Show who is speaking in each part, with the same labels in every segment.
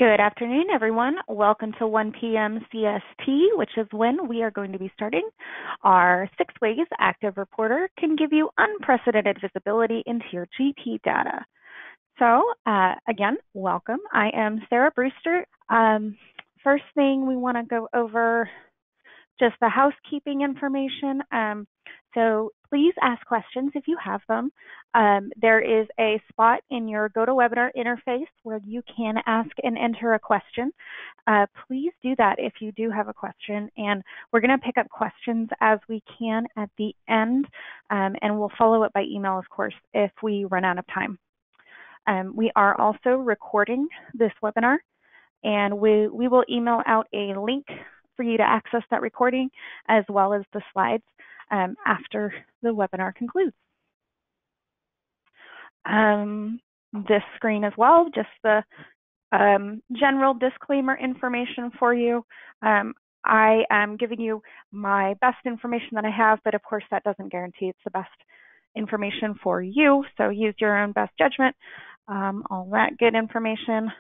Speaker 1: Good afternoon, everyone. Welcome to 1 p.m. CST, which is when we are going to be starting our 6 ways ActivReporter can give you unprecedented visibility into your GP data. So, again, welcome. I am Sarah Brewster. First thing we want to go over just the housekeeping information. So please ask questions if you have them. There is a spot in your GoToWebinar interface where you can ask and enter a question. Please do that if you do have a question, and we're going to pick up questions as we can at the end, and we'll follow up by email, of course, if we run out of time. We are also recording this webinar, and we will email out a link for you to access that recording as well as the slides after the webinar concludes. This screen as well, just the general disclaimer information for you. I am giving you my best information that I have, but of course that doesn't guarantee it's the best information for you, so use your own best judgment. All that good information.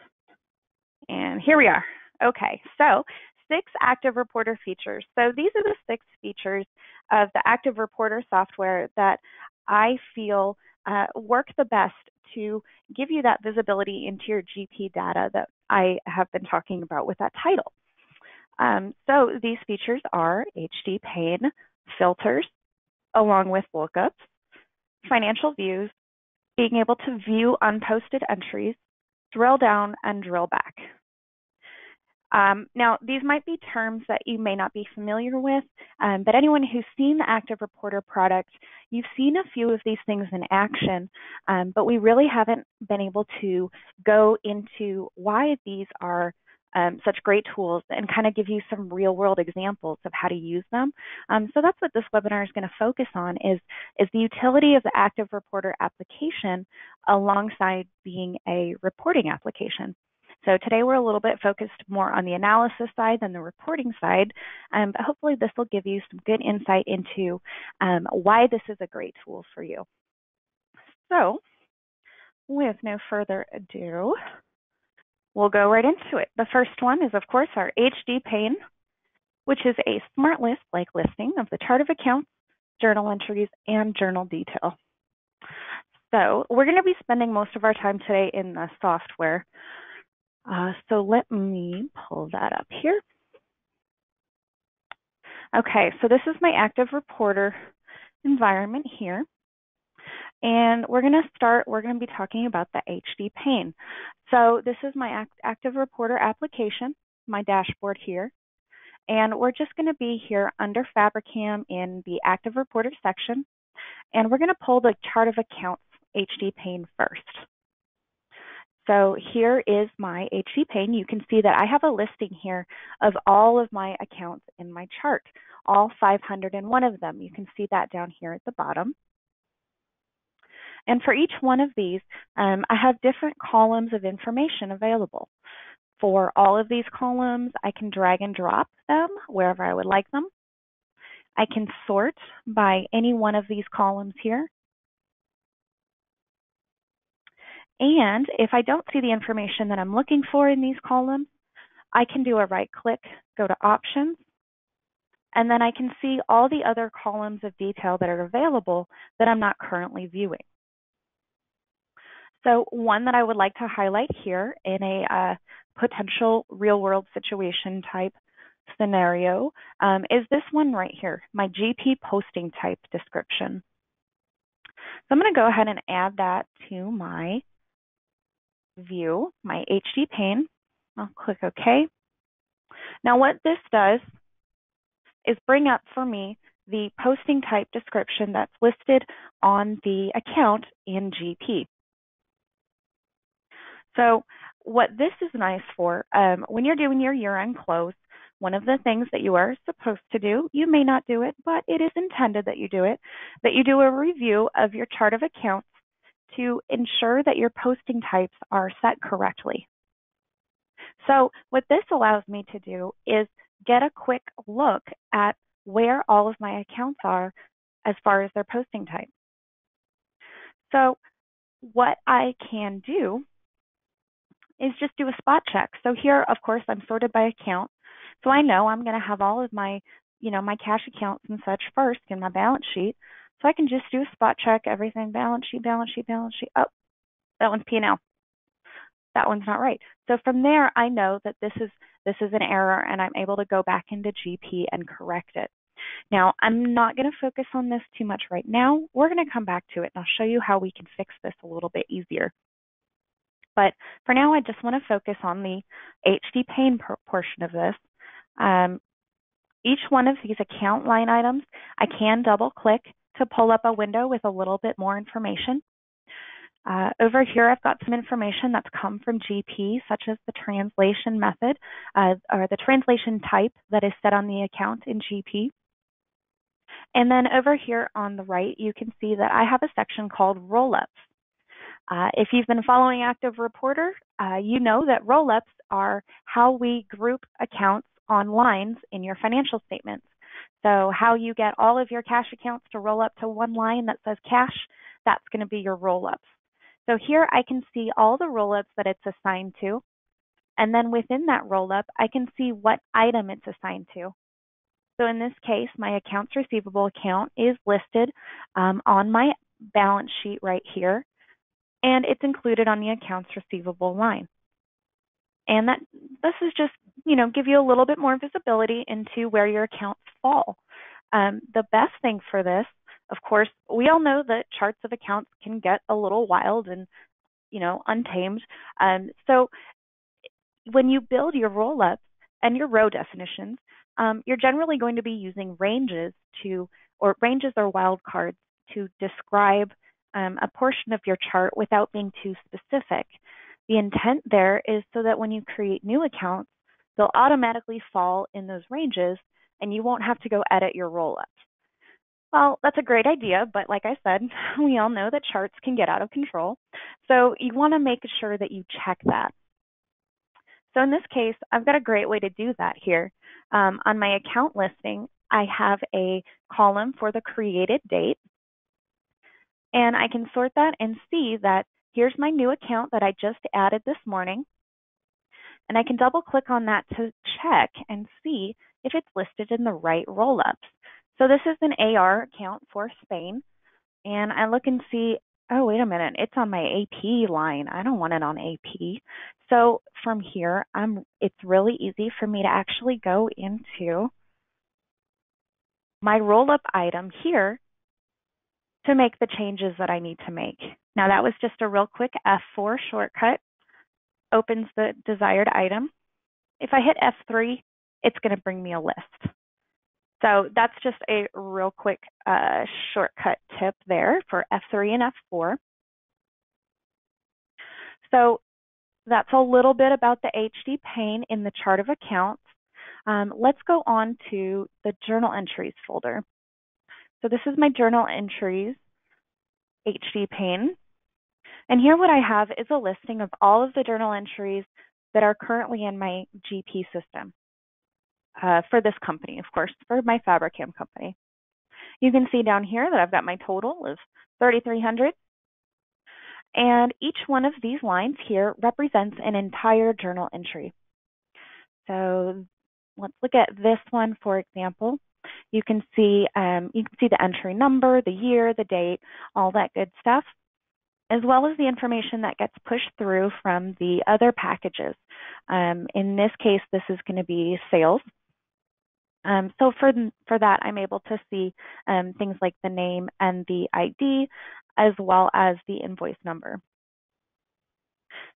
Speaker 1: And here we are. Okay, so 6 ActivReporter features. So these are the 6 features of the ActivReporter software that I feel work the best to give you that visibility into your GP data that I have been talking about with that title. So these features are HD Pane, filters, along with lookups, financial views, being able to view unposted entries, drill down, and drill back. Now, these might be terms that you may not be familiar with, but anyone who's seen the ActivReporter product, you've seen a few of these things in action, but we really haven't been able to go into why these are such great tools and kind of give you some real-world examples of how to use them. So that's what this webinar is going to focus on, is the utility of the ActivReporter application alongside being a reporting application. So today we're a little bit focused more on the analysis side than the reporting side, but hopefully this will give you some good insight into why this is a great tool for you. So with no further ado, we'll go right into it. The first one is, of course, our HD Pane, which is a smart list-like listing of the chart of accounts, journal entries, and journal detail. So we're going to be spending most of our time today in the software. So let me pull that up here. Okay, so this is my ActivReporter environment here. And we're going to be talking about the HD Pane. So this is my ActivReporter application, my dashboard here. And we're just going to be here under Fabricam in the ActivReporter section. And we're going to pull the chart of accounts HD Pane first. So here is my HD Pane. You can see that I have a listing here of all of my accounts in my chart, all 501 of them. You can see that down here at the bottom. And for each one of these, I have different columns of information available. For all of these columns, I can drag and drop them wherever I would like them. I can sort by any one of these columns here. And if I don't see the information that I'm looking for in these columns, I can do a right-click, go to Options, and then I can see all the other columns of detail that are available that I'm not currently viewing. So one that I would like to highlight here in a potential real-world situation type scenario is this one right here, my GP posting type description. So I'm going to go ahead and add that to my view, my HD Pane. I'll click OK. Now what this does is bring up for me the posting type description that's listed on the account in GP. So what this is nice for, when you're doing your year-end close, one of the things that you are supposed to do, you may not do it, but it is intended that you do it, that you do a review of your chart of accounts to ensure that your posting types are set correctly. So what this allows me to do is get a quick look at where all of my accounts are as far as their posting type. So what I can do is just do a spot check. So here, of course, I'm sorted by account. So I know I'm going to have all of my, my cash accounts and such first in my balance sheet. So I can just do a spot check, everything, balance sheet, balance sheet, balance sheet. Oh, that one's P&L. That one's not right. So from there, I know that this is an error, and I'm able to go back into GP and correct it. Now, I'm not going to focus on this too much right now. We're going to come back to it, and I'll show you how we can fix this a little bit easier. But for now, I just want to focus on the HD Pane portion of this. Each one of these account line items, I can double-click to pull up a window with a little bit more information. Over here, I've got some information that's come from GP, such as the translation method or the translation type that is set on the account in GP. And then over here on the right, you can see that I have a section called Rollups. If you've been following ActivReporter, you know that rollups are how we group accounts on lines in your financial statements. So how you get all of your cash accounts to roll up to one line that says cash, that's going to be your rollups. So here I can see all the rollups that it's assigned to. And then within that rollup, I can see what item it's assigned to. So in this case, my accounts receivable account is listed on my balance sheet right here, and it's included on the accounts receivable line. And this is just, give you a little bit more visibility into where your accounts fall. The best thing for this, of course, we all know that charts of accounts can get a little wild and, untamed. So when you build your roll-ups and your row definitions, you're generally going to be using ranges or wildcards to describe a portion of your chart without being too specific. The intent there is so that when you create new accounts, they'll automatically fall in those ranges and you won't have to go edit your roll-ups. Well, that's a great idea, but like I said, we all know that charts can get out of control. So you want to make sure that you check that. So in this case, I've got a great way to do that here. On my account listing, I have a column for the created date. And I can sort that and see that here's my new account that I just added this morning. And I can double click on that to check and see if it's listed in the right rollups. So this is an AR account for Spain. And I look and see, oh, wait a minute, it's on my AP line. I don't want it on AP. So from here, it's really easy for me to actually go into my rollup item here to make the changes that I need to make. Now that was just a real quick F4 shortcut, opens the desired item. If I hit F3, it's going to bring me a list. So that's just a real quick shortcut tip there for F3 and F4. So that's a little bit about the HD Pane in the chart of accounts. Let's go on to the journal entries folder. So this is my journal entries HD Pane. And here what I have is a listing of all of the journal entries that are currently in my GP system for this company, of course, for my Fabricam company. You can see down here that I've got my total of 3,300. And each one of these lines here represents an entire journal entry. So let's look at this one, for example. You can see the entry number, the year, the date, all that good stuff, as well as the information that gets pushed through from the other packages. In this case, this is going to be sales. So for that, I'm able to see things like the name and the ID, as well as the invoice number.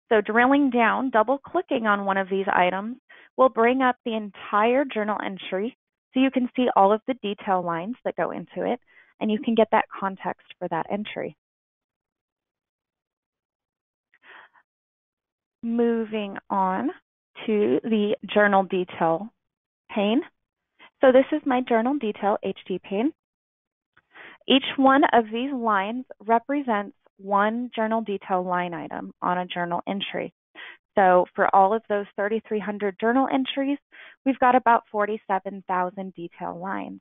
Speaker 1: So drilling down, double-clicking on one of these items will bring up the entire journal entry, so you can see all of the detail lines that go into it, and you can get that context for that entry. Moving on to the journal detail pane. So this is my journal detail HD pane. Each one of these lines represents one journal detail line item on a journal entry. So for all of those 3,300 journal entries, we've got about 47,000 detail lines.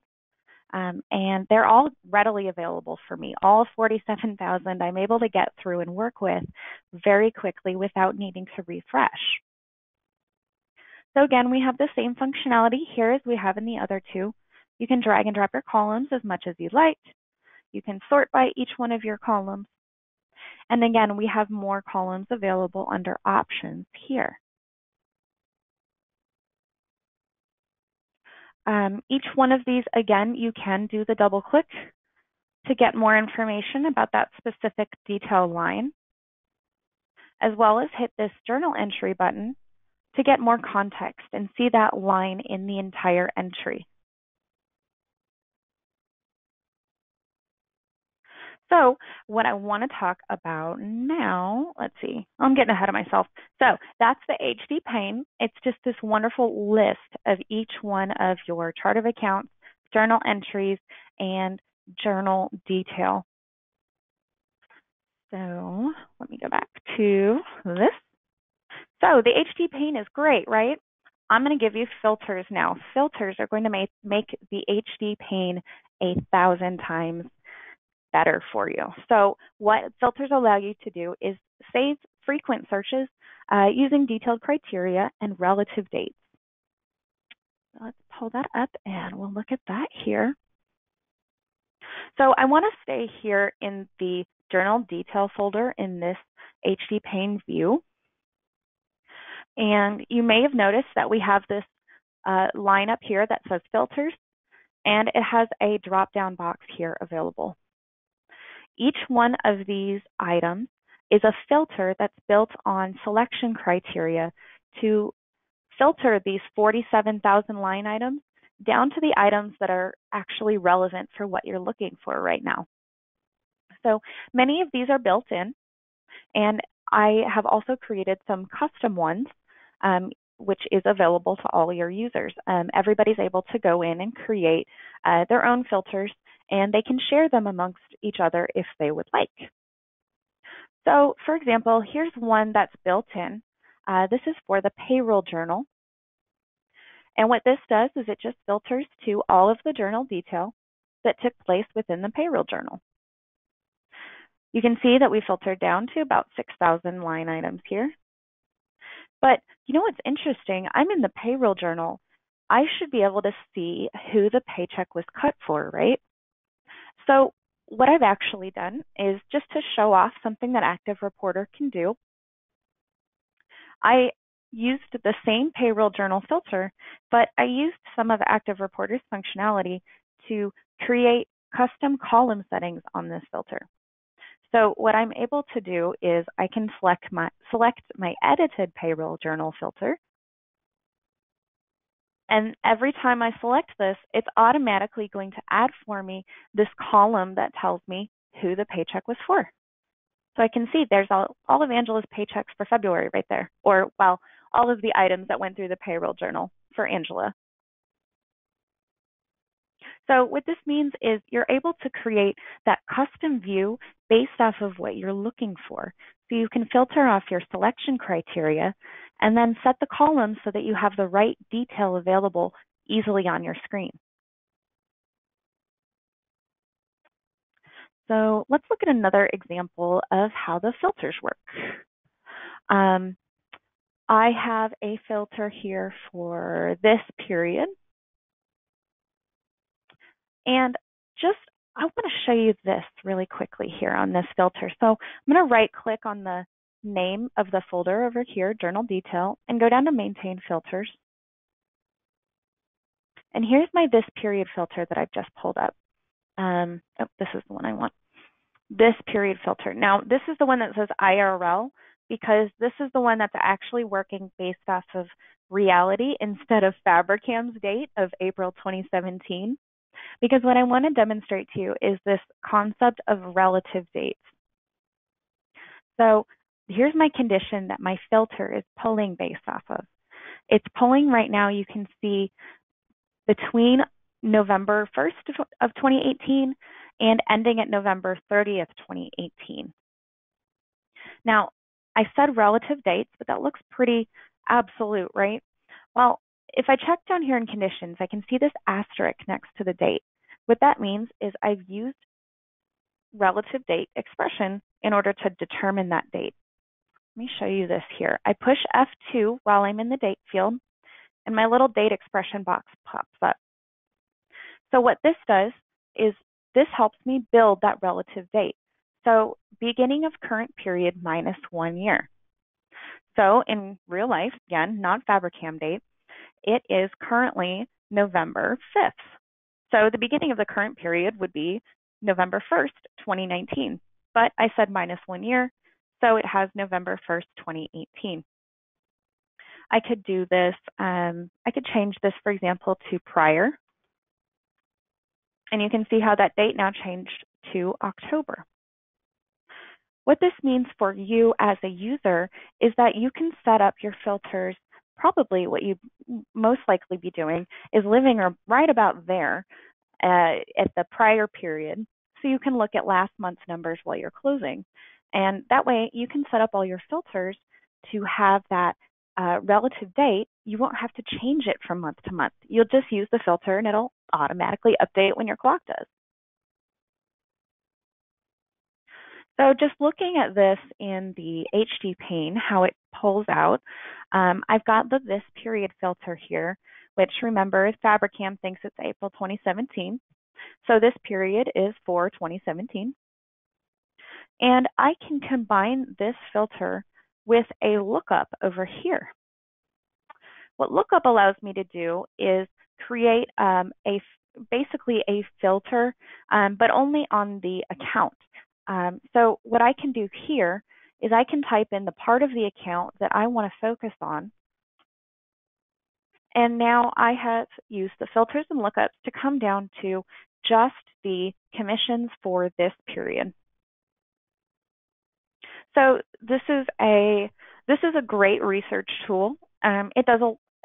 Speaker 1: And they're all readily available for me. All 47,000 I'm able to get through and work with very quickly without needing to refresh. So again, we have the same functionality here as we have in the other two. You can drag and drop your columns as much as you'd like. You can sort by each one of your columns. And again, we have more columns available under options here. Each one of these, again, you can do the double click to get more information about that specific detail line, as well as hit this journal entry button to get more context and see that line in the entire entry. So what I want to talk about now, let's see, I'm getting ahead of myself. So that's the HD Pane. It's just this wonderful list of each one of your chart of accounts, journal entries, and journal detail. So let me go back to this. So the HD Pane is great, right? I'm going to give you filters now. Filters are going to make the HD Pane 1,000 times better for you. So what filters allow you to do is save frequent searches using detailed criteria and relative dates. So let's pull that up and we'll look at that here. So I want to stay here in the journal detail folder in this HD Pane view. And you may have noticed that we have this line up here that says filters, and it has a drop-down box here available. Each one of these items is a filter that's built on selection criteria to filter these 47,000 line items down to the items that are actually relevant for what you're looking for right now. So many of these are built in, and I have also created some custom ones, which is available to all your users. Everybody's able to go in and create their own filters, and they can share them amongst each other if they would like. So, for example, here's one that's built in. This is for the payroll journal. And what this does is it just filters to all of the journal detail that took place within the payroll journal. You can see that we filtered down to about 6,000 line items here. But you know what's interesting? I'm in the payroll journal. I should be able to see who the paycheck was cut for, right? So what I've actually done is, just to show off something that ActivReporter can do, I used the same payroll journal filter, but I used some of ActivReporter's functionality to create custom column settings on this filter. So what I'm able to do is I can select my edited payroll journal filter. And every time I select this, it's automatically going to add for me this column that tells me who the paycheck was for. So I can see there's all of Angela's paychecks for February right there, or, well, all of the items that went through the payroll journal for Angela. So what this means is you're able to create that custom view based off of what you're looking for. So you can filter off your selection criteria and then set the columns so that you have the right detail available easily on your screen. So let's look at another example of how the filters work. I have a filter here for this period. And I want to show you this really quickly here on this filter. So I'm going to right click on the name of the folder over here, Journal Detail, and go down to Maintain Filters. And here's my This Period filter that I've just pulled up. Oh, this is the one I want. This period filter. Now, this is the one that says IRL, because this is the one that's actually working based off of reality instead of Fabricam's date of April 2017. Because what I want to demonstrate to you is this concept of relative dates. So here's my condition that my filter is pulling based off of. It's pulling right now, you can see, between November 1st of 2018 and ending at November 30th, 2018. Now, I said relative dates, but that looks pretty absolute, right? Well, if I check down here in conditions, I can see this asterisk next to the date. What that means is I've used relative date expression in order to determine that date. Let me show you this here. I push F2 while I'm in the date field, and my little date expression box pops up. So what this does is this helps me build that relative date. So beginning of current period minus 1 year. So in real life, again, not Fabricam date, it is currently November 5th. So the beginning of the current period would be November 1st, 2019. But I said minus 1 year, so it has November 1st, 2018. I could do this, I could change this, for example, to prior. And you can see how that date now changed to October. What this means for you as a user is that you can set up your filters. Probably what you most likely be doing is living right about there at the prior period, so you can look at last month's numbers while you're closing. And that way you can set up all your filters to have that relative date. You won't have to change it from month to month. You'll just use the filter and it'll automatically update when your clock does. So just looking at this in the HD pane, how it pulls out, I've got the this period filter here, which remember, Fabricam thinks it's April 2017. So this period is for 2017. And I can combine this filter with a lookup over here. What lookup allows me to do is create basically a filter, but only on the account. So what I can do here is I can type in the part of the account that I want to focus on. And now I have used the filters and lookups to come down to just the commissions for this period. So this is a great research tool. It does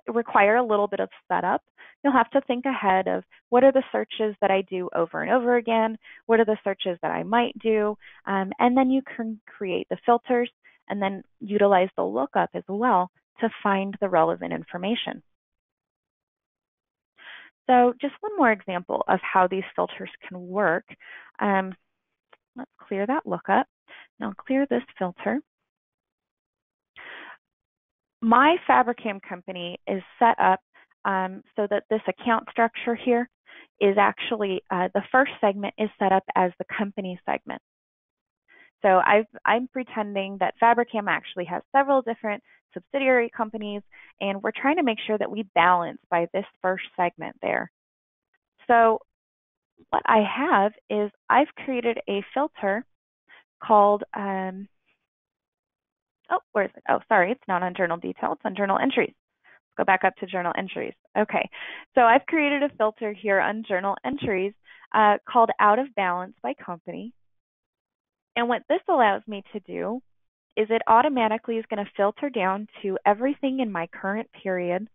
Speaker 1: require a little bit of setup. You'll have to think ahead of what are the searches that I do over and over again, what are the searches that I might do, and then you can create the filters and then utilize the lookup as well to find the relevant information. So just one more example of how these filters can work. Let's clear that lookup. Now clear this filter. My Fabricam company is set up so that this account structure here is actually, the first segment is set up as the company segment. So I'm pretending that Fabricam actually has several different subsidiary companies, and we're trying to make sure that we balance by this first segment there. So what I have is I've created a filter called, where is it? Oh, sorry, it's not on journal detail, it's on journal entries. Go back up to journal entries. Okay, so I've created a filter here on journal entries called out of balance by company. And what this allows me to do is it automatically is going to filter down to everything in my current period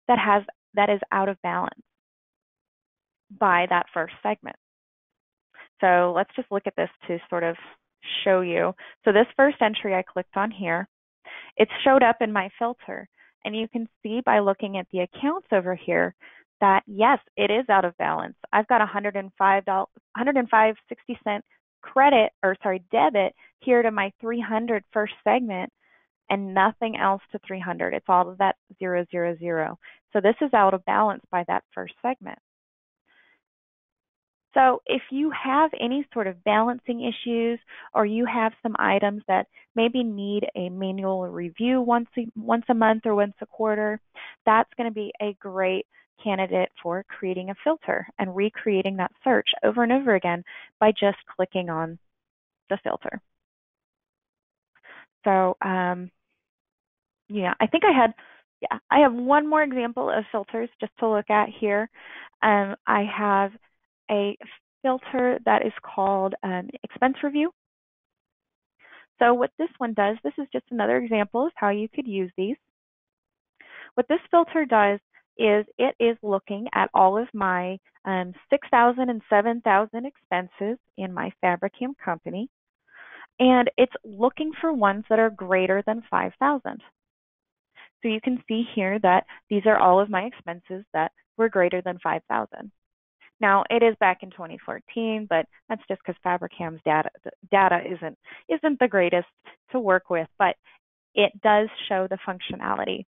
Speaker 1: that is out of balance by that first segment. So let's just look at this to sort of show you. So this first entry I clicked on here, it showed up in my filter. And you can see by looking at the accounts over here that yes, it is out of balance. I've got $105.60 debit here to my 300 first segment and nothing else to 300. It's all of that 000. So this is out of balance by that first segment. So if you have any sort of balancing issues or you have some items that maybe need a manual review once a month or once a quarter, that's going to be a great candidate for creating a filter and recreating that search over and over again by just clicking on the filter. So yeah, I think I have one more example of filters just to look at here. I have a filter that is called expense review. So what this one does, this is just another example of how you could use these. What this filter does is it is looking at all of my 6,000 and 7,000 expenses in my Fabricam company, and it's looking for ones that are greater than 5,000. So you can see here that these are all of my expenses that were greater than 5,000. Now, it is back in 2014, but that's just because Fabricam's data isn't the greatest to work with, but it does show the functionality.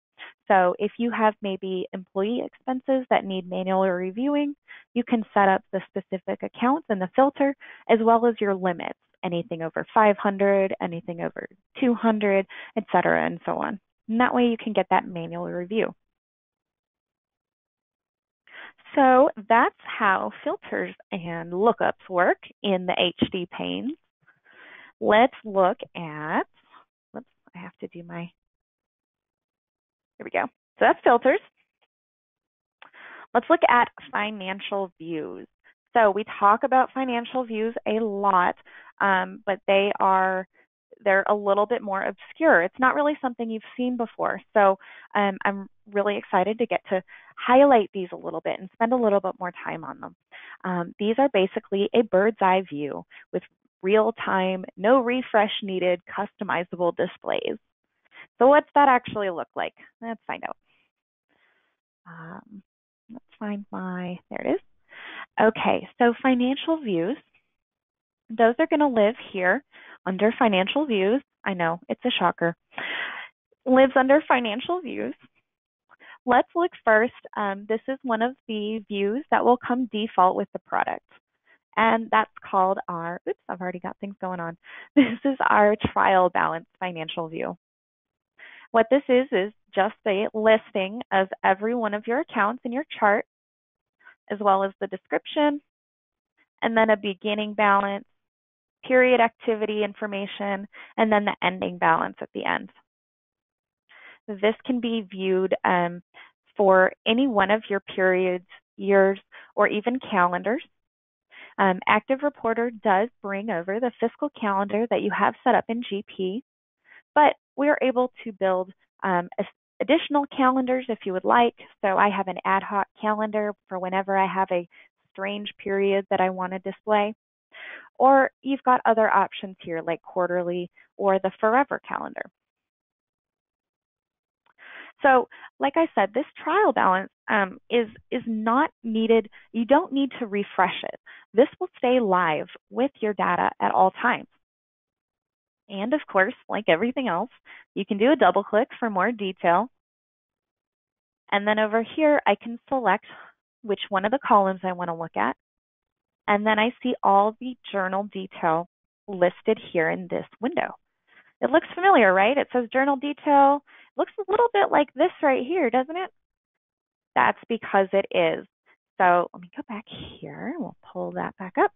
Speaker 1: So if you have maybe employee expenses that need manual reviewing, you can set up the specific accounts in the filter as well as your limits, anything over 500, anything over 200, etc., and so on. And that way you can get that manual review. So that's how filters and lookups work in the HD pane. Let's look at, whoops, I have to do my, here we go. So that's filters. Let's look at financial views. So we talk about financial views a lot, but they're a little bit more obscure. It's not really something you've seen before. So I'm really excited to get to highlight these a little bit and spend a little bit more time on them. These are basically a bird's eye view with real-time, no refresh needed, customizable displays. So what's that actually look like? Let's find out. Let's find there it is. Okay, so financial views, those are going to live here under financial views. I know, it's a shocker. Lives under financial views. Let's look first. This is one of the views that will come default with the product. And that's called our, oops, I've already got things going on. This is our trial balance financial view. What this is just a listing of every one of your accounts in your chart, as well as the description, and then a beginning balance, period activity information, and then the ending balance at the end. This can be viewed for any one of your periods, years, or even calendars. ActivReporter does bring over the fiscal calendar that you have set up in GP, but we're able to build additional calendars if you would like. So I have an ad hoc calendar for whenever I have a strange period that I want to display. Or you've got other options here like quarterly or the forever calendar. So like I said, this trial balance is not needed. You don't need to refresh it. This will stay live with your data at all times. And of course, like everything else, you can do a double click for more detail. And then over here, I can select which one of the columns I want to look at. And then I see all the journal detail listed here in this window. It looks familiar, right? It says journal detail. It looks a little bit like this right here, doesn't it? That's because it is. So let me go back here. We'll pull that back up.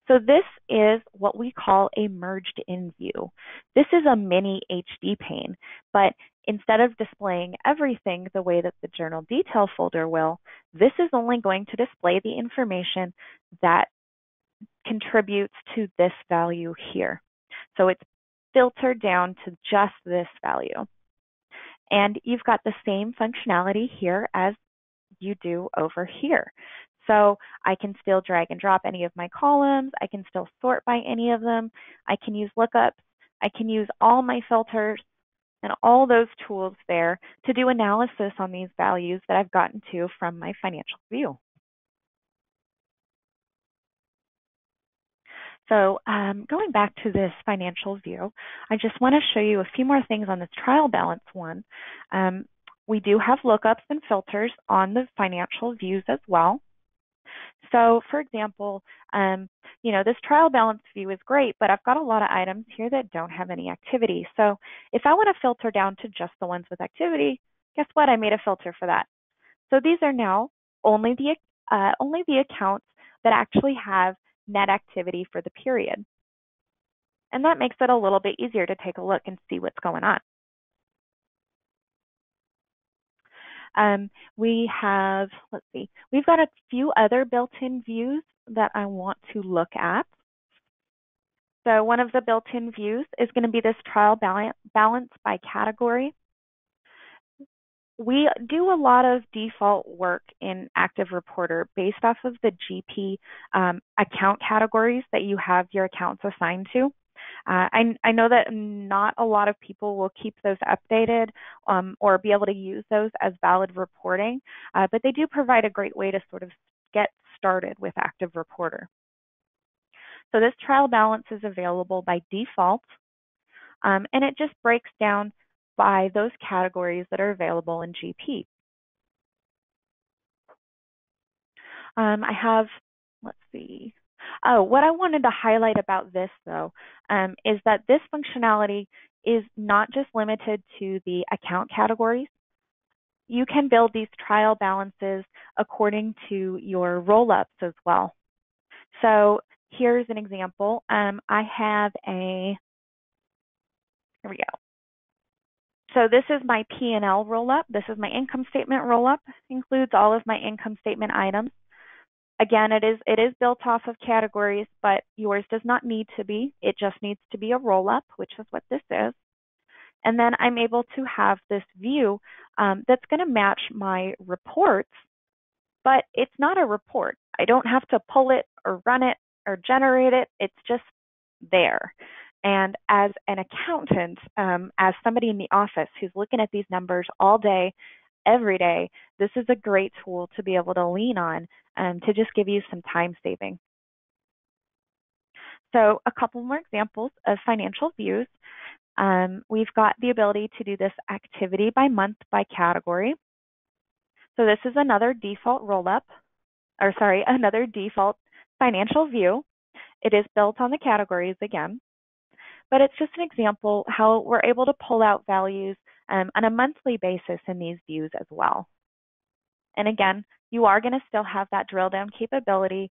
Speaker 1: So this is what we call a merged in view. This is a mini HD pane, but instead of displaying everything the way that the journal detail folder will, this is only going to display the information that contributes to this value here. So it's filtered down to just this value. And you've got the same functionality here as you do over here. So I can still drag and drop any of my columns. I can still sort by any of them. I can use lookups. I can use all my filters and all those tools there to do analysis on these values that I've gotten to from my financial view. So going back to this financial view, I just want to show you a few more things on this trial balance one. We do have lookups and filters on the financial views as well. So for example, this trial balance view is great, but I've got a lot of items here that don't have any activity. So if I want to filter down to just the ones with activity, guess what? I made a filter for that. So these are now only the accounts that actually have net activity for the period. And that makes it a little bit easier to take a look and see what's going on. We have, let's see, we've got a few other built-in views that I want to look at. So one of the built-in views is going to be this trial balance by category. We do a lot of default work in ActivReporter based off of the GP account categories that you have your accounts assigned to. I know that not a lot of people will keep those updated or be able to use those as valid reporting, but they do provide a great way to sort of get started with ActivReporter. So this trial balance is available by default, and it just breaks down by those categories that are available in GP. I have, let's see. Oh, what I wanted to highlight about this, though, is that this functionality is not just limited to the account categories. You can build these trial balances according to your roll-ups as well. So here's an example. I have here we go. So this is my P&L roll-up. This is my income statement roll-up. Includes all of my income statement items. Again, it is built off of categories, but yours does not need to be. It just needs to be a roll-up, which is what this is. And then I'm able to have this view that's going to match my reports, but it's not a report. I don't have to pull it or run it or generate it. It's just there. And as an accountant, as somebody in the office who's looking at these numbers all day, every day, this is a great tool to be able to lean on to just give you some time saving. So a couple more examples of financial views. We've got the ability to do this activity by month by category. So this is another default roll-up, or sorry, another default financial view. It is built on the categories again, but it's just an example how we're able to pull out values on a monthly basis in these views as well. And again, you are going to still have that drill down capability.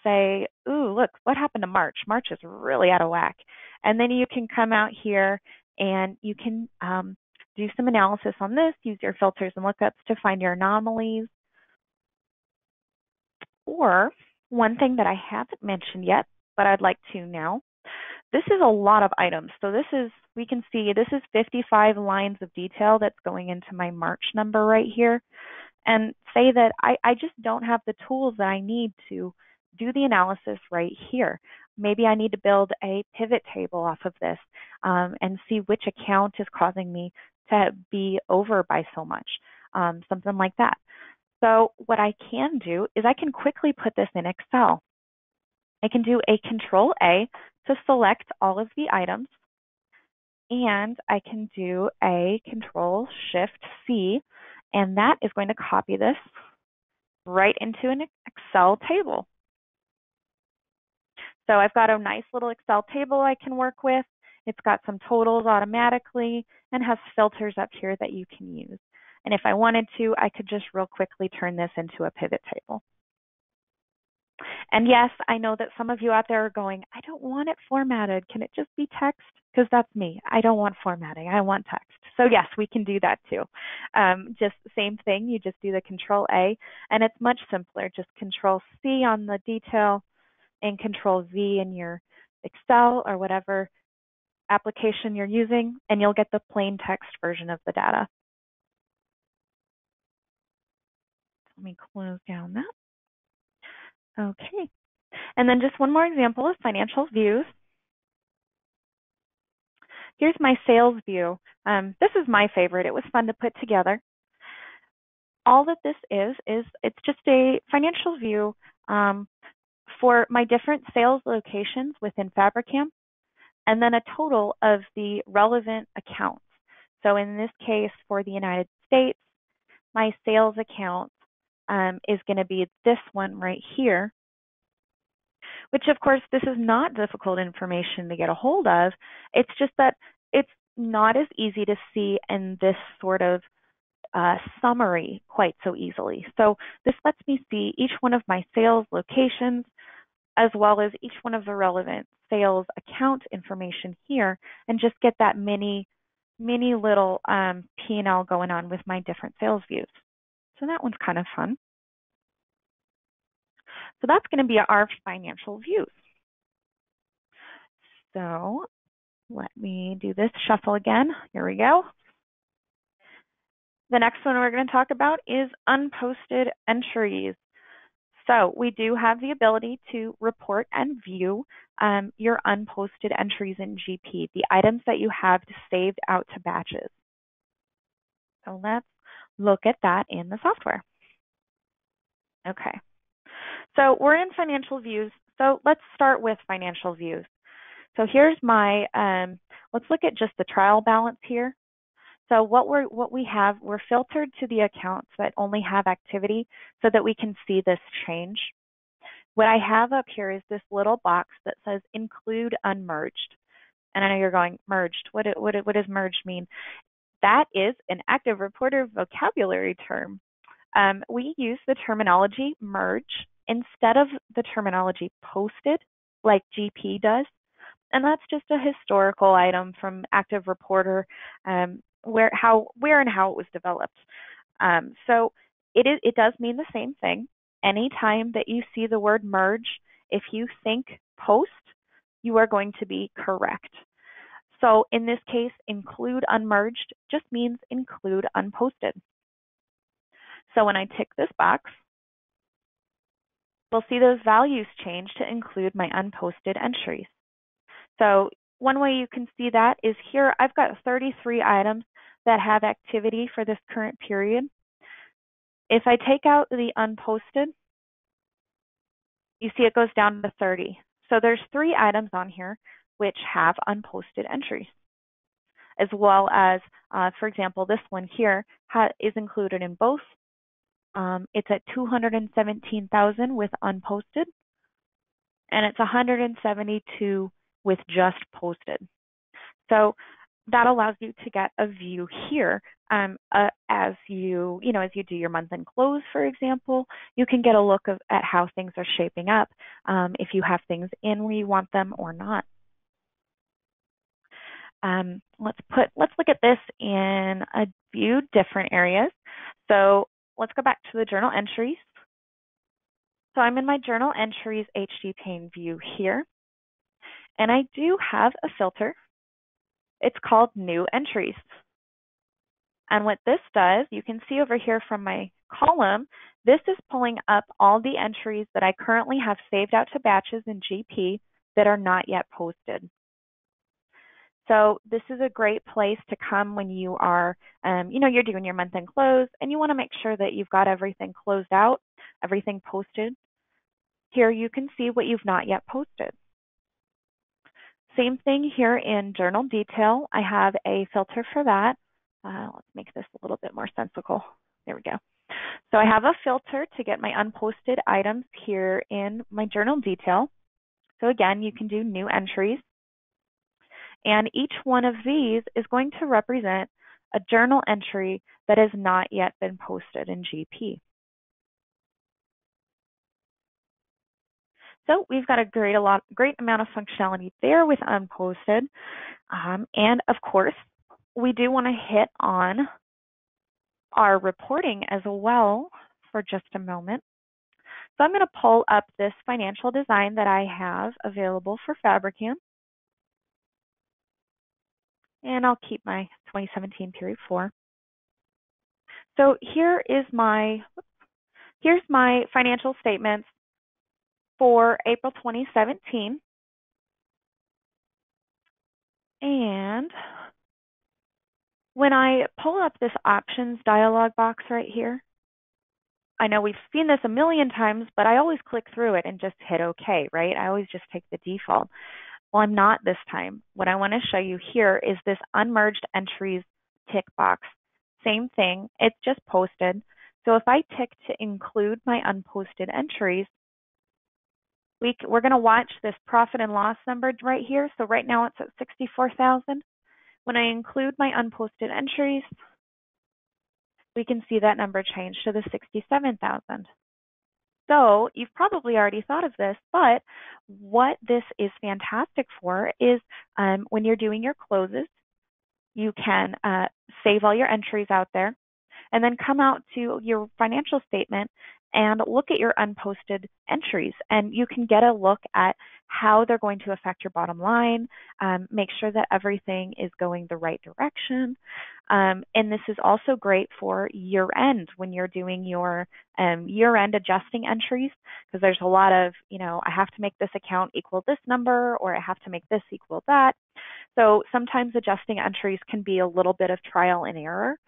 Speaker 1: Say, ooh, look, what happened to March? March is really out of whack. And then you can come out here and you can do some analysis on this, use your filters and lookups to find your anomalies. Or one thing that I haven't mentioned yet, but I'd like to now, this is a lot of items. So this is, we can see this is 55 lines of detail that's going into my March number right here. And say that I just don't have the tools that I need to do the analysis right here. Maybe I need to build a pivot table off of this and see which account is causing me to be over by so much, something like that. So what I can do is I can quickly put this in Excel. I can do a Control-A to select all of the items, and I can do a Control-Shift-C, and that is going to copy this right into an Excel table. So I've got a nice little Excel table I can work with. It's got some totals automatically and has filters up here that you can use. And if I wanted to, I could just real quickly turn this into a pivot table. And yes, I know that some of you out there are going, I don't want it formatted. Can it just be text? Because that's me. I don't want formatting. I want text. So yes, we can do that too. Just the same thing. You just do the Control-A, and it's much simpler. Just Control-C on the detail and Control-V in your Excel or whatever application you're using, and you'll get the plain text version of the data. Let me close down that. Okay. And then just one more example of financial views. Here's my sales view. This is my favorite. It was fun to put together. All that this is it's just a financial view for my different sales locations within Fabricam, and then a total of the relevant accounts. So in this case, for the United States, my sales account is going to be this one right here, which of course, this is not difficult information to get a hold of. It's just that it's not as easy to see in this sort of summary quite so easily. So this lets me see each one of my sales locations as well as each one of the relevant sales account information here, and just get that mini little P&L going on with my different sales views. So that one's kind of fun. So that's going to be our financial views. So let me do this shuffle again. Here we go. The next one we're going to talk about is unposted entries. So we do have the ability to report and view your unposted entries in GP, the items that you have saved out to batches. So let's look at that in the software. Okay. So we're in financial views. So let's start with financial views. So here's my, let's look at just the trial balance here. So what we have, we're filtered to the accounts that only have activity so that we can see this change. What I have up here is this little box that says include unmerged. And I know you're going, merged, what does merged mean? That is an ActivReporter vocabulary term. We use the terminology merge instead of the terminology posted, like GP does. And that's just a historical item from ActivReporter, where and how it was developed. So it does mean the same thing. Anytime that you see the word merge, if you think post, you are going to be correct. So in this case, include unmerged just means include unposted. So when I tick this box, we'll see those values change to include my unposted entries. So one way you can see that is here I've got 33 items that have activity for this current period. If I take out the unposted, you see it goes down to 30. So there's 3 items on here which have unposted entries, as well as, for example, this one here is included in both. It's at 217,000 with unposted, and it's 172 with just posted. So that allows you to get a view here as you do your month-end close, for example. You can get a look at how things are shaping up, if you have things in where you want them or not. Let's look at this in a few different areas. So let's go back to the journal entries. So I'm in my journal entries HD Pane view here, and I do have a filter. It's called New Entries. And what this does, you can see over here from my column, this is pulling up all the entries that I currently have saved out to batches in GP that are not yet posted. So this is a great place to come when you are, you're doing your month-end close and you want to make sure that you've got everything closed out, everything posted. Here you can see what you've not yet posted. Same thing here in journal detail. I have a filter for that. Let's make this a little bit more sensical. There we go. So I have a filter to get my unposted items here in my journal detail. So again, you can do new entries. And each one of these is going to represent a journal entry that has not yet been posted in GP. So we've got a great amount of functionality there with unposted. And of course, we do want to hit on our reporting as well for just a moment. So I'm going to pull up this financial design that I have available for Fabricam. And I'll keep my 2017 period 4. So here's my financial statements for April 2017. And when I pull up this options dialog box right here, I know we've seen this a million times, but I always click through it and just hit OK, right? I always just take the default. Well, I'm not this time. What I want to show you here is this unmerged entries tick box. Same thing, it's just posted. So if I tick to include my unposted entries, we're going to watch this profit and loss number right here. So right now it's at 64,000. When I include my unposted entries, we can see that number change to the 67,000. So you've probably already thought of this, but what this is fantastic for is when you're doing your closes, you can save all your entries out there and then come out to your financial statement and look at your unposted entries. And you can get a look at how they're going to affect your bottom line, make sure that everything is going the right direction. And this is also great for year-end when you're doing your year-end adjusting entries, because there's a lot of, I have to make this account equal this number, or I have to make this equal that. So sometimes adjusting entries can be a little bit of trial and error.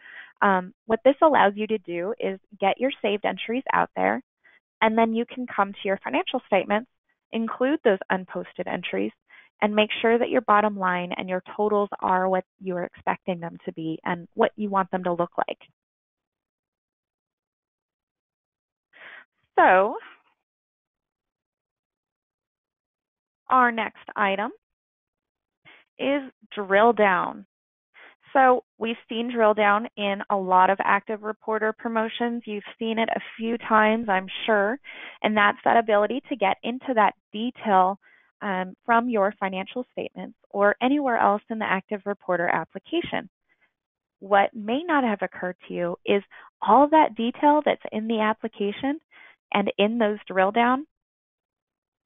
Speaker 1: What this allows you to do is get your saved entries out there, And then you can come to your financial statements, include those unposted entries, and make sure that your bottom line and your totals are what you are expecting them to be and what you want them to look like. So our next item is drill down. So we've seen drill down in a lot of ActivReporter promotions. You've seen it a few times, I'm sure, and that's that ability to get into that detail from your financial statements or anywhere else in the ActivReporter application. What may not have occurred to you is all of that detail that's in the application and in those drill down,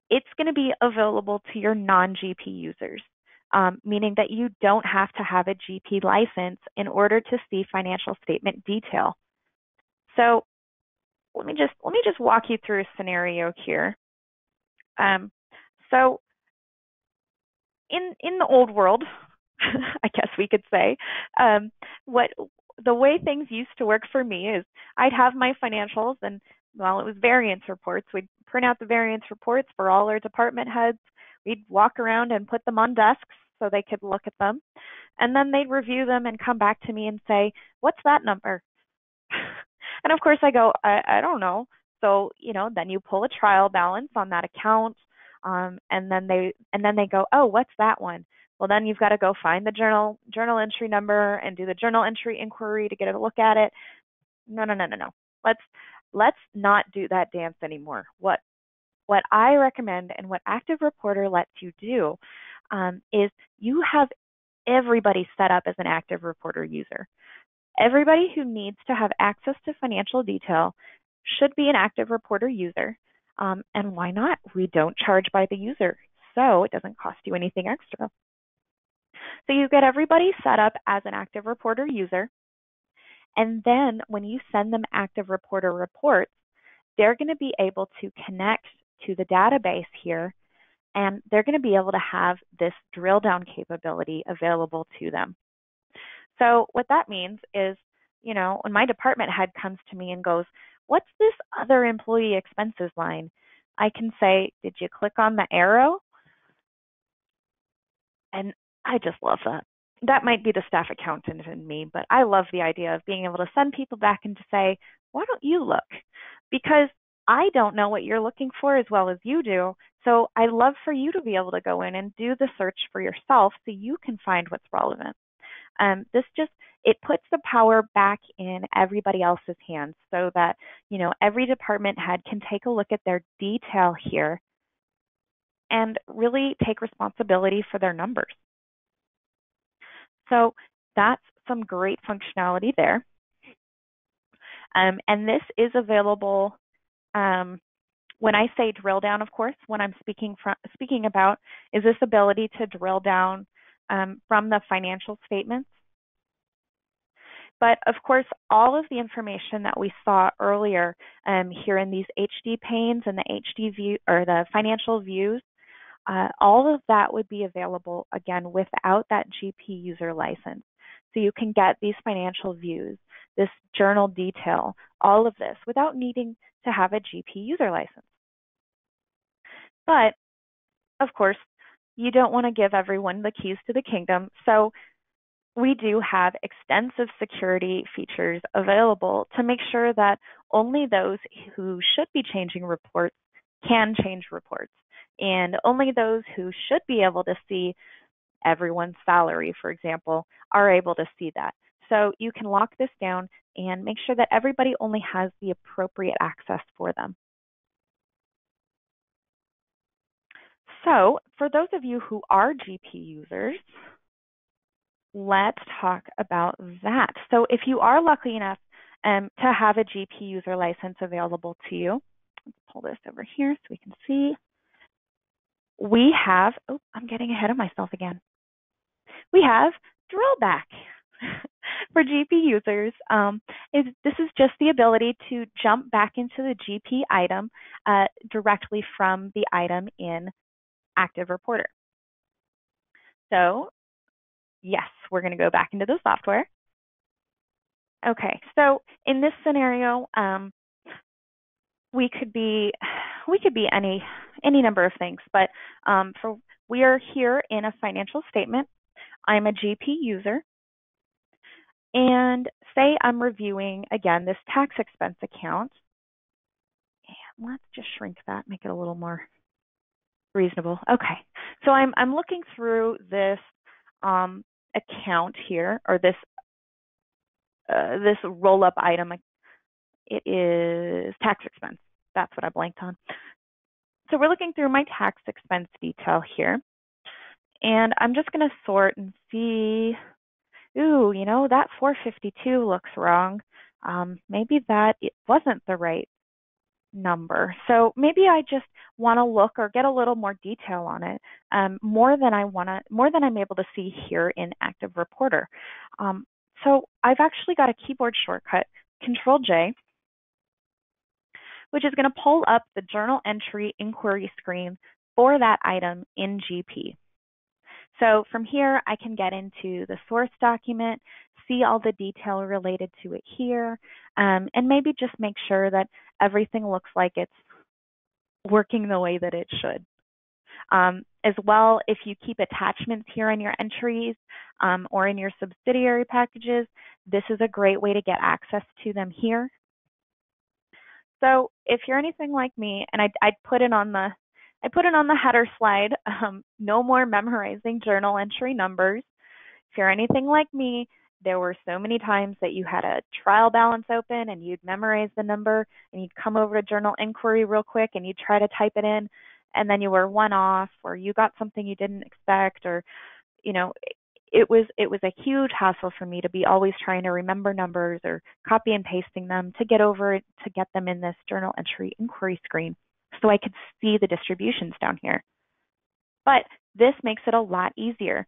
Speaker 1: it's going to be available to your non-GP users. Meaning that you don't have to have a GP license in order to see financial statement detail. So let me just walk you through a scenario here. So in the old world, I guess we could say, the way things used to work for me is I'd have my financials and, well, it was variance reports. We'd print out the variance reports for all our department heads. We'd walk around and put them on desks so they could look at them. And then they'd review them and come back to me and say, what's that number? And of course I go, I don't know. So, then you pull a trial balance on that account. And then they go, oh, what's that one? Well, then you've got to go find the journal entry number and do the journal entry inquiry to get a look at it. No. Let's not do that dance anymore. What I recommend and what ActivReporter lets you do is you have everybody set up as an ActivReporter user. Everybody who needs to have access to financial detail should be an ActivReporter user. And why not? We don't charge by the user, so it doesn't cost you anything extra. So you get everybody set up as an ActivReporter user. And then when you send them ActivReporter reports, they're going to be able to connect to the database here, and they're going to be able to have this drill down capability available to them. So what that means is, when my department head comes to me and goes, what's this other employee expenses line? I can say, did you click on the arrow? And I just love that. That might be the staff accountant in me, but I love the idea of being able to send people back and to say, why don't you look? Because I don't know what you're looking for as well as you do. So I love for you to be able to go in and do the search for yourself so you can find what's relevant. It puts the power back in everybody else's hands so that, every department head can take a look at their detail here and really take responsibility for their numbers. So that's some great functionality there. And this is available when I say drill down, of course, what I'm speaking about is this ability to drill down from the financial statements. But of course, all of the information that we saw earlier here in these HD panes and the HD view or the financial views, all of that would be available again without that GP user license. So you can get these financial views, this journal detail, all of this without needing to have a GP user license. But of course, you don't want to give everyone the keys to the kingdom. So we do have extensive security features available to make sure that only those who should be changing reports can change reports. And only those who should be able to see everyone's salary, for example, are able to see that. So you can lock this down and make sure that everybody only has the appropriate access for them. So for those of you who are GP users, let's talk about that. So if you are lucky enough to have a GP user license available to you, let's pull this over here so we can see. We have, oh, I'm getting ahead of myself again. We have drill back for GP users. This is just the ability to jump back into the GP item directly from the item in ActivReporter. So yes, we're going to go back into the software. Okay, so in this scenario, we could be any number of things, but we are here in a financial statement. I'm a GP user, and say I'm reviewing again this tax expense account. And let's just shrink that, make it a little more reasonable. Okay, so I'm looking through this account here, or this roll-up item. It is tax expense. That's what I blanked on. So we're looking through my tax expense detail here, and I'm just going to sort and see. Ooh, you know, that 452 looks wrong. Maybe that it wasn't the right number. So maybe I just want to look or get a little more detail on it, more than I'm able to see here in ActivReporter. So I've actually got a keyboard shortcut, Control J, which is going to pull up the journal entry inquiry screen for that item in GP. So from here, I can get into the source document, see all the detail related to it here, and maybe just make sure that everything looks like it's working the way that it should. As well, if you keep attachments here in your entries or in your subsidiary packages, this is a great way to get access to them here. So if you're anything like me, and I put it on the header slide, no more memorizing journal entry numbers. If you're anything like me, there were so many times that you had a trial balance open and you'd memorize the number and you'd come over to journal inquiry real quick and you'd try to type it in, and then you were one off, or you got something you didn't expect, or, you know, it was a huge hassle for me to be always trying to remember numbers or copy and pasting them to get over it, to get them in this journal entry inquiry screen so I could see the distributions down here. But this makes it a lot easier.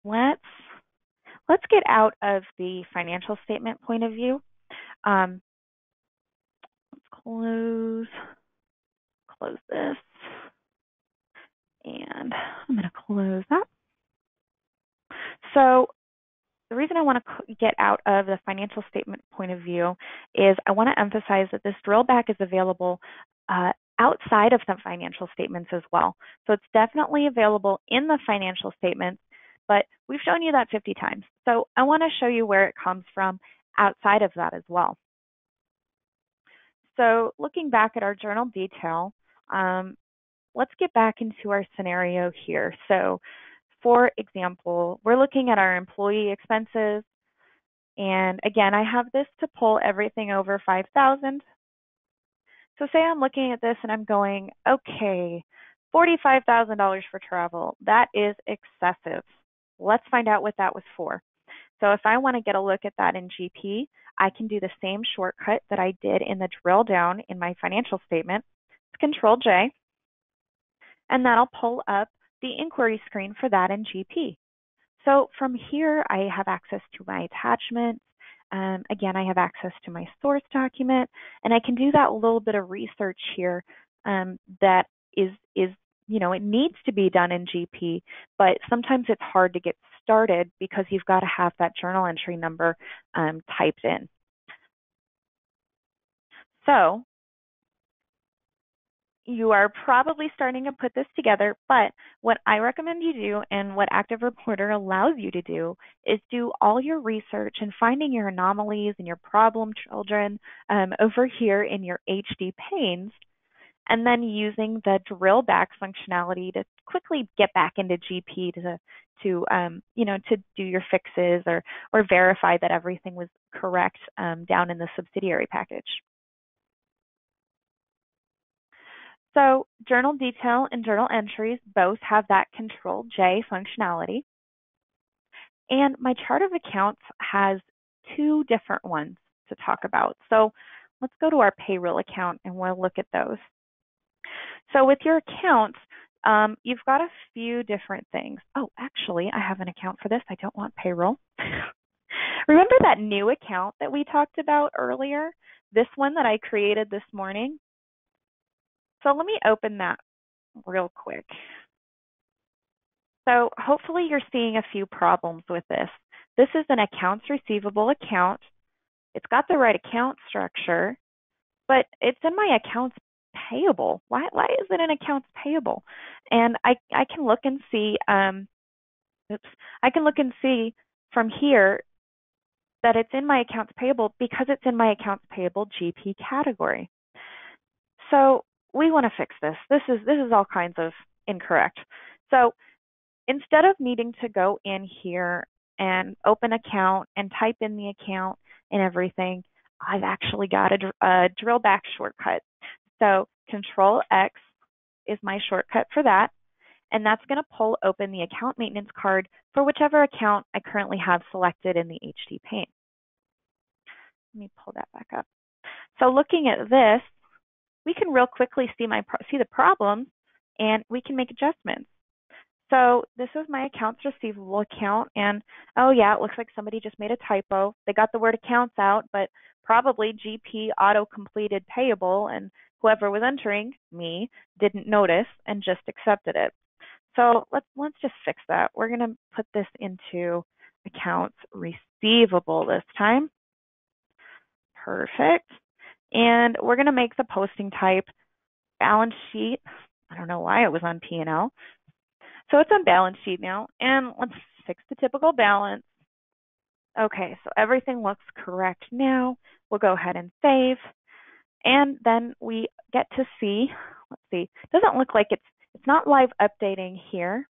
Speaker 1: Let's get out of the financial statement point of view. Let's close this, and I'm going to close that. So the reason I want to get out of the financial statement point of view is I want to emphasize that this drill back is available outside of the financial statements as well. So it's definitely available in the financial statements, but we've shown you that 50 times. So I want to show you where it comes from outside of that as well. So looking back at our journal detail, let's get back into our scenario here. So for example, we're looking at our employee expenses. And again, I have this to pull everything over 5,000. So say I'm looking at this and I'm going, okay, $45,000 for travel. That is excessive. Let's find out what that was for. So if I want to get a look at that in GP, I can do the same shortcut that I did in the drill down in my financial statement. It's Control J, and that'll pull up the inquiry screen for that in GP. So from here, I have access to my attachments. Again, I have access to my source document, and I can do that little bit of research here that is, you know, it needs to be done in GP, but sometimes it's hard to get started because you've got to have that journal entry number typed in. So you are probably starting to put this together, but what I recommend you do, and what ActivReporter allows you to do, is do all your research and finding your anomalies and your problem children over here in your HD panes, and then using the drill back functionality to quickly get back into GP to you know, to do your fixes or verify that everything was correct down in the subsidiary package. So journal detail and journal entries both have that Control J functionality. And my chart of accounts has two different ones to talk about. So let's go to our payroll account and we'll look at those. So with your accounts, you've got a few different things. Oh, actually, I have an account for this. I don't want payroll. Remember that new account that we talked about earlier? This one that I created this morning? So let me open that real quick. So hopefully you're seeing a few problems with this. This is an accounts receivable account. It's got the right account structure, but it's in my accounts payable. Why is it in accounts payable? And I can look and see, oops, I can look and see from here that it's in my accounts payable because it's in my accounts payable GP category. So we want to fix this. This is all kinds of incorrect. So instead of needing to go in here and open account and type in the account and everything, I've actually got a drill back shortcut. So Control X is my shortcut for that, and that's going to pull open the account maintenance card for whichever account I currently have selected in the HD pane. Let me pull that back up. So looking at this, we can real quickly see the problems, and we can make adjustments. So this is my accounts receivable account, and oh yeah, it looks like somebody just made a typo. They got the word accounts out, but probably GP auto-completed payable, and whoever was entering, me, didn't notice and just accepted it. So let's just fix that. We're going to put this into accounts receivable this time. Perfect. And we're going to make the posting type balance sheet. I don't know why it was on P&L. So it's on balance sheet now, and let's fix the typical balance. Okay, so everything looks correct now. We'll go ahead and save, and then we get to see, let's see, it doesn't look like it's not live updating here,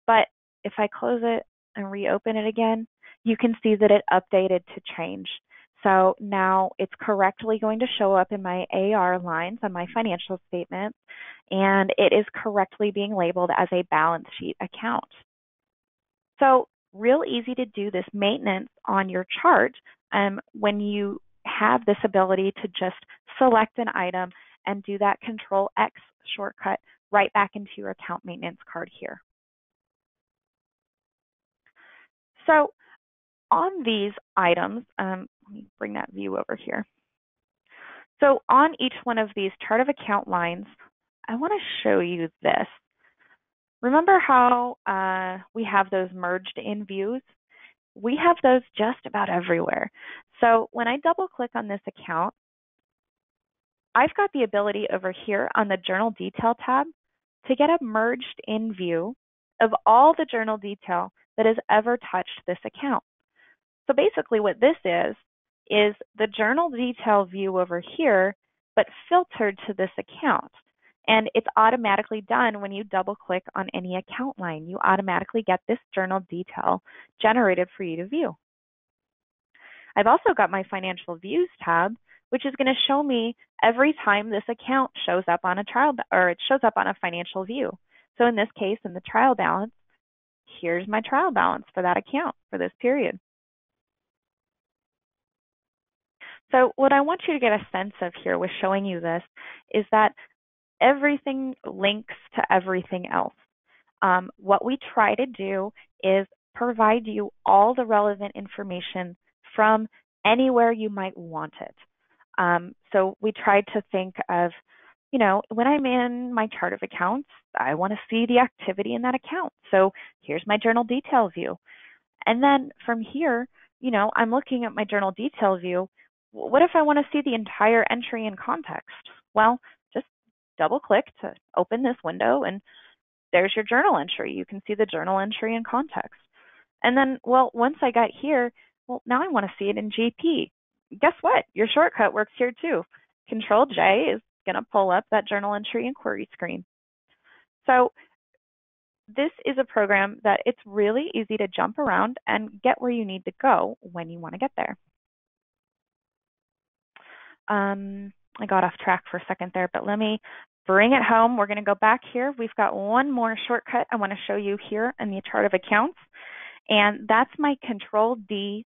Speaker 1: but if I close it and reopen it again, you can see that it updated to change. So now it's correctly going to show up in my AR lines on my financial statement, and it is correctly being labeled as a balance sheet account. So real easy to do this maintenance on your chart when you have this ability to just select an item and do that Control X shortcut right back into your account maintenance card here. So on these items, let me bring that view over here. So on each one of these chart of account lines, I want to show you this. Remember how we have those merged in views? We have those just about everywhere. So when I double click on this account, I've got the ability over here on the Journal Detail tab to get a merged in view of all the journal detail that has ever touched this account. So basically what this is the journal detail view over here, but filtered to this account. And it's automatically done when you double click on any account line. You automatically get this journal detail generated for you to view. I've also got my Financial Views tab, which is going to show me every time this account shows up on a trial, or it shows up on a financial view. So in this case, in the trial balance, here's my trial balance for that account for this period. So what I want you to get a sense of here with showing you this is that everything links to everything else. What we try to do is provide you all the relevant information from anywhere you might want it. So we tried to think of, you know, when I'm in my chart of accounts, I want to see the activity in that account. So here's my journal detail view. And then from here, you know, I'm looking at my journal detail view. What if I want to see the entire entry in context? Well, just double click to open this window, and there's your journal entry. You can see the journal entry in context. And then, well, once I got here, well, now I want to see it in GP. Guess what? Your shortcut works here too. Control J is going to pull up that journal entry inquiry screen. So this is a program that it's really easy to jump around and get where you need to go when you want to get there. I got off track for a second there, but let me bring it home. We're going to go back here. We've got one more shortcut I want to show you here in the chart of accounts, and that's my Control D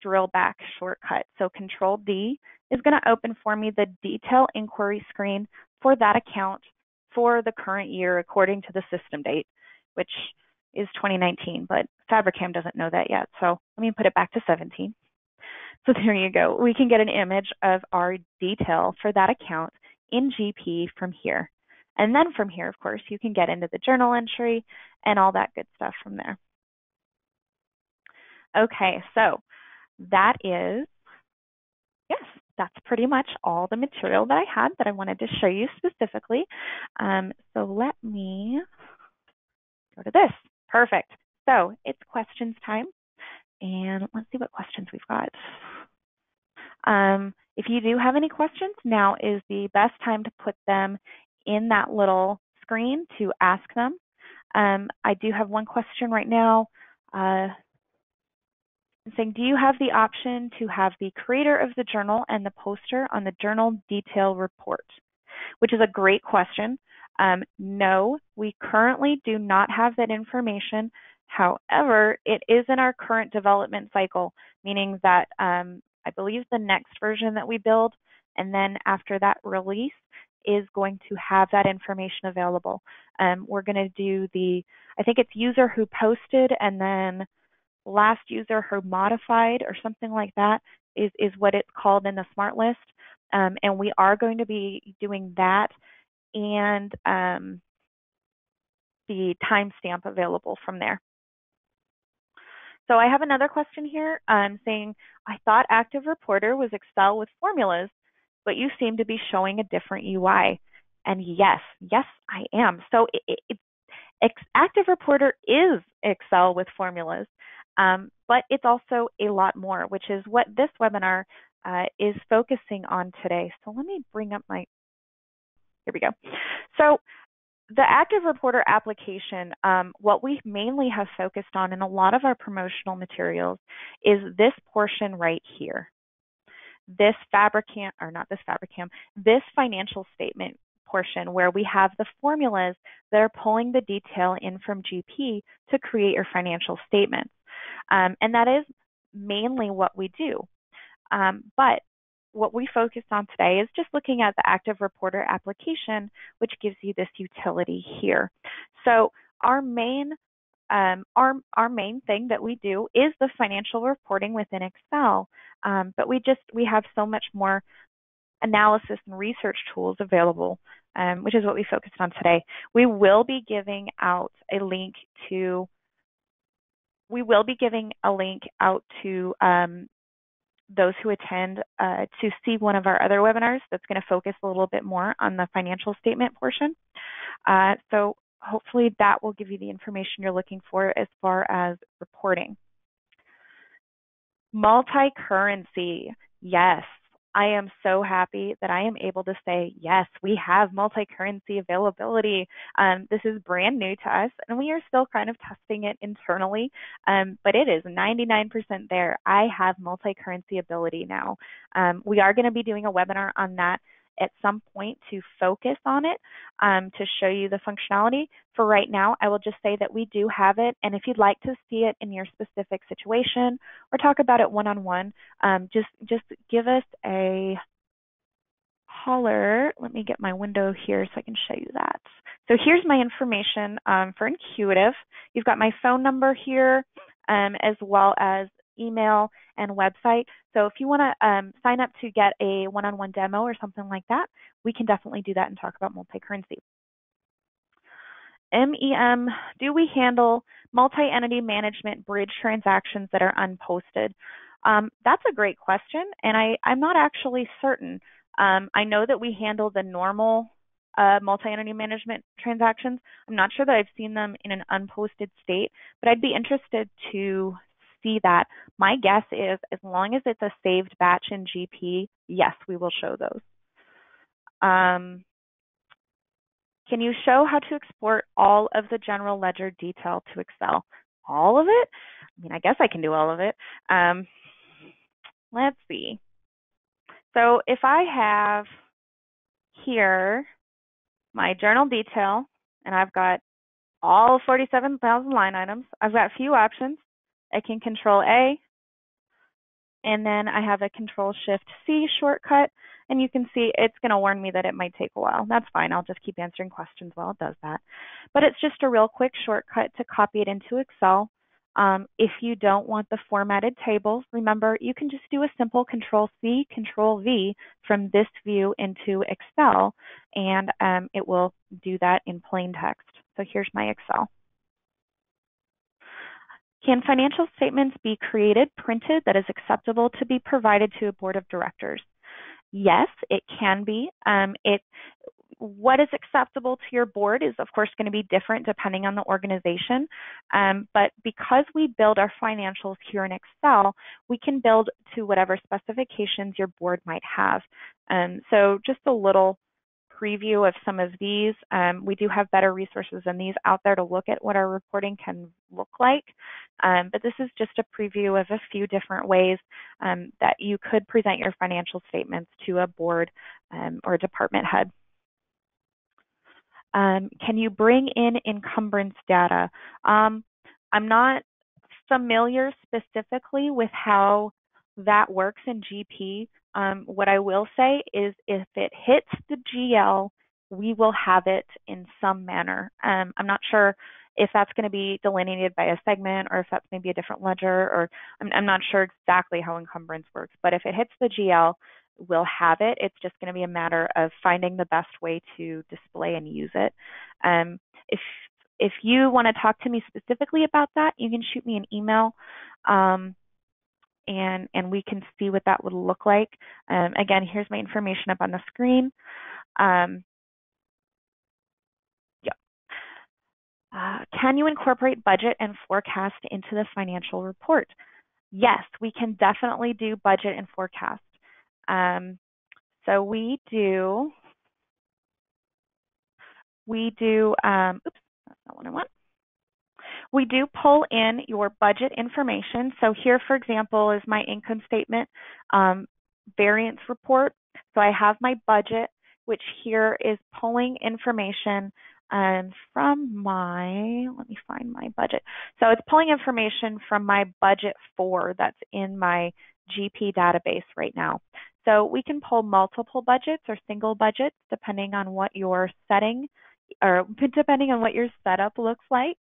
Speaker 1: drill back shortcut. So Control D is going to open for me the detail inquiry screen for that account for the current year according to the system date, which is 2019, but Fabricam doesn't know that yet. So let me put it back to 17. So there you go. We can get an image of our detail for that account in GP from here. And then from here, of course, you can get into the journal entry and all that good stuff from there. Okay, so that is, yes. that's pretty much all the material that I had that I wanted to show you specifically. So let me go to this. Perfect. So it's questions time. And let's see what questions we've got. If you do have any questions, now is the best time to put them in that little screen to ask them. I do have one question right now saying, do you have the option to have the creator of the journal and the poster on the journal detail report? Which is a great question. No, we currently do not have that information. However, it is in our current development cycle, meaning that I believe the next version that we build, and then after that release, is going to have that information available. We're going to do I think it's user who posted, and then last user who modified, or something like that is what it's called in the smart list. And we are going to be doing that and the timestamp available from there. So I have another question here saying, I thought ActivReporter was Excel with formulas, but you seem to be showing a different UI. And yes, I am. So ActivReporter is Excel with formulas, but it's also a lot more, which is what this webinar is focusing on today. So let me bring up here we go. So the ActivReporter application, what we mainly have focused on in a lot of our promotional materials is this portion right here. This financial statement portion where we have the formulas that are pulling the detail in from GP to create your financial statements. And that is mainly what we do. But what we focused on today is just looking at the ActivReporter application, which gives you this utility here. So our main thing that we do is the financial reporting within Excel, but we have so much more analysis and research tools available, which is what we focused on today. We will be giving out a link to those who attend to see one of our other webinars that's going to focus a little bit more on the financial statement portion. So hopefully that will give you the information you're looking for as far as reporting. Multi-currency, yes. I am so happy that I am able to say, yes, we have multi-currency availability. This is brand new to us, and we are still kind of testing it internally, but it is 99% there. I have multi-currency ability now. We are going to be doing a webinar on that at some point to focus on it, to show you the functionality. For right now, I will just say that we do have it, and if you'd like to see it in your specific situation or talk about it one-on-one, just give us a holler. Let me get my window here so I can show you that. So here's my information for Intuitive. You've got my phone number here, as well as email and website. So if you want to sign up to get a one-on-one demo or something like that, we can definitely do that and talk about multi-currency. MEM, do we handle multi-entity management bridge transactions that are unposted? That's a great question, and I'm not actually certain. I know that we handle the normal multi-entity management transactions. I'm not sure that I've seen them in an unposted state, but I'd be interested to see that. My guess is as long as it's a saved batch in GP, yes, we will show those. Can you show how to export all of the general ledger detail to Excel? All of it? I mean, I guess I can do all of it. Let's see. So if I have here my journal detail, and I've got all 47,000 line items, I've got a few options. I can Control A, and then I have a Control-Shift-C shortcut, and you can see it's going to warn me that it might take a while. That's fine. I'll just keep answering questions while it does that. But it's just a real quick shortcut to copy it into Excel. If you don't want the formatted tables, remember, you can just do a simple Control-C, Control-V from this view into Excel, and it will do that in plain text. So here's my Excel. Can financial statements be created, printed, that is acceptable to be provided to a board of directors? Yes, it can be. What is acceptable to your board is, of course, going to be different depending on the organization. But because we build our financials here in Excel, we can build to whatever specifications your board might have. So just a little preview of some of these. We do have better resources than these out there to look at what our reporting can look like. But this is just a preview of a few different ways that you could present your financial statements to a board or a department head. Can you bring in encumbrance data? I'm not familiar specifically with how that works in GP. What I will say is if it hits the GL, we will have it in some manner. I'm not sure if that's going to be delineated by a segment or if that's maybe a different ledger, or I'm not sure exactly how encumbrance works. But if it hits the GL, we'll have it. It's just going to be a matter of finding the best way to display and use it. If you want to talk to me specifically about that, you can shoot me an email, and we can see what that would look like. Again, here's my information up on the screen. Can you incorporate budget and forecast into the financial report? Yes, we can definitely do budget and forecast. So we do, oops, that's not what I want. We do pull in your budget information. So here, for example, is my income statement variance report. So I have my budget, which here is pulling information from my, let me find my budget. So it's pulling information from my budget 4 that's in my GP database right now. So we can pull multiple budgets or single budgets depending on what your setting or depending on what your setup looks like.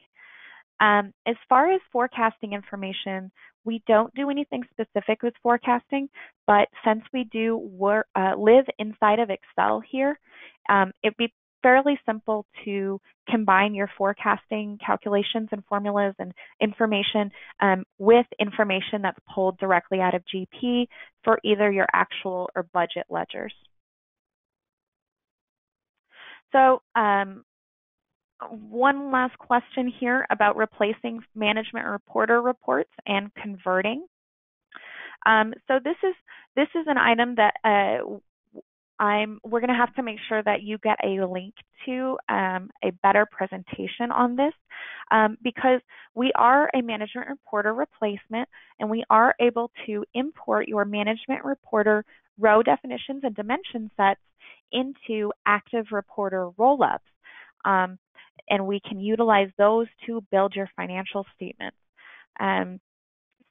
Speaker 1: As far as forecasting information, we don't do anything specific with forecasting, but since we do live inside of Excel here, it'd be fairly simple to combine your forecasting calculations and formulas and information with information that's pulled directly out of GP for either your actual or budget ledgers. So one last question here about replacing management reporter reports and converting. So this is an item that we're going to have to make sure that you get a link to a better presentation on this because we are a management reporter replacement and we are able to import your management reporter row definitions and dimension sets into ActivReporter Rollups. And we can utilize those to build your financial statements.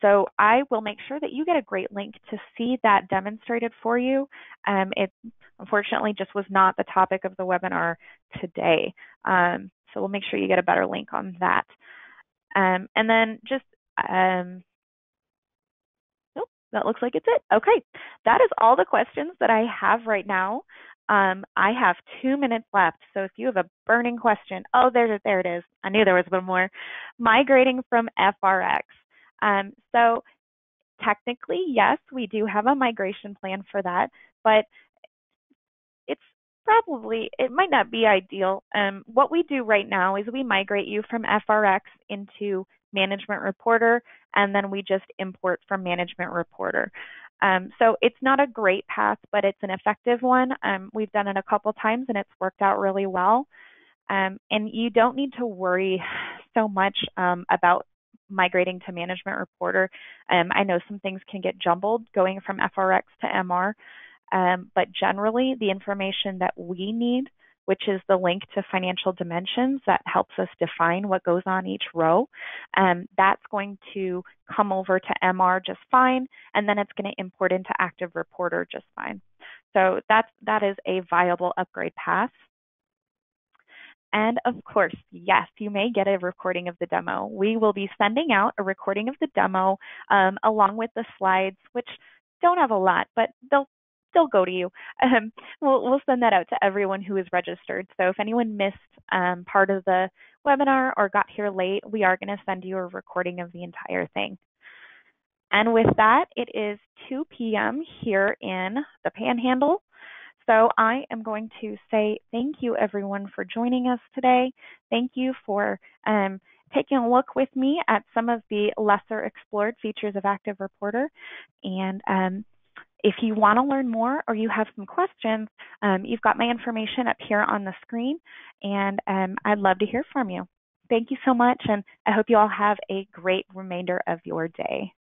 Speaker 1: So I will make sure that you get a great link to see that demonstrated for you. It unfortunately just was not the topic of the webinar today. So we'll make sure you get a better link on that. And then just, nope, that looks like it's it. Okay, that is all the questions that I have right now. I have 2 minutes left, so if you have a burning question, oh, there it is. I knew there was one more. Migrating from FRX. So technically, yes, we do have a migration plan for that, but it might not be ideal. What we do right now is we migrate you from FRX into Management Reporter, and then we just import from Management Reporter. So it's not a great path, but it's an effective one. We've done it a couple times and it's worked out really well. And you don't need to worry so much about migrating to Management Reporter. I know some things can get jumbled going from FRX to MR, but generally the information that we need, which is the link to financial dimensions that helps us define what goes on each row, that's going to come over to MR just fine, and then it's going to import into ActivReporter just fine. So that is a viable upgrade path. And of course, yes, you may get a recording of the demo. We will be sending out a recording of the demo along with the slides, which don't have a lot, but they'll go to you. We'll send that out to everyone who is registered. So if anyone missed part of the webinar or got here late, we are going to send you a recording of the entire thing. And with that, it is 2 p.m. here in the Panhandle. So I am going to say thank you, everyone, for joining us today. Thank you for taking a look with me at some of the lesser explored features of ActivReporter. And if you want to learn more or you have some questions, you've got my information up here on the screen, and I'd love to hear from you. Thank you so much, and I hope you all have a great remainder of your day.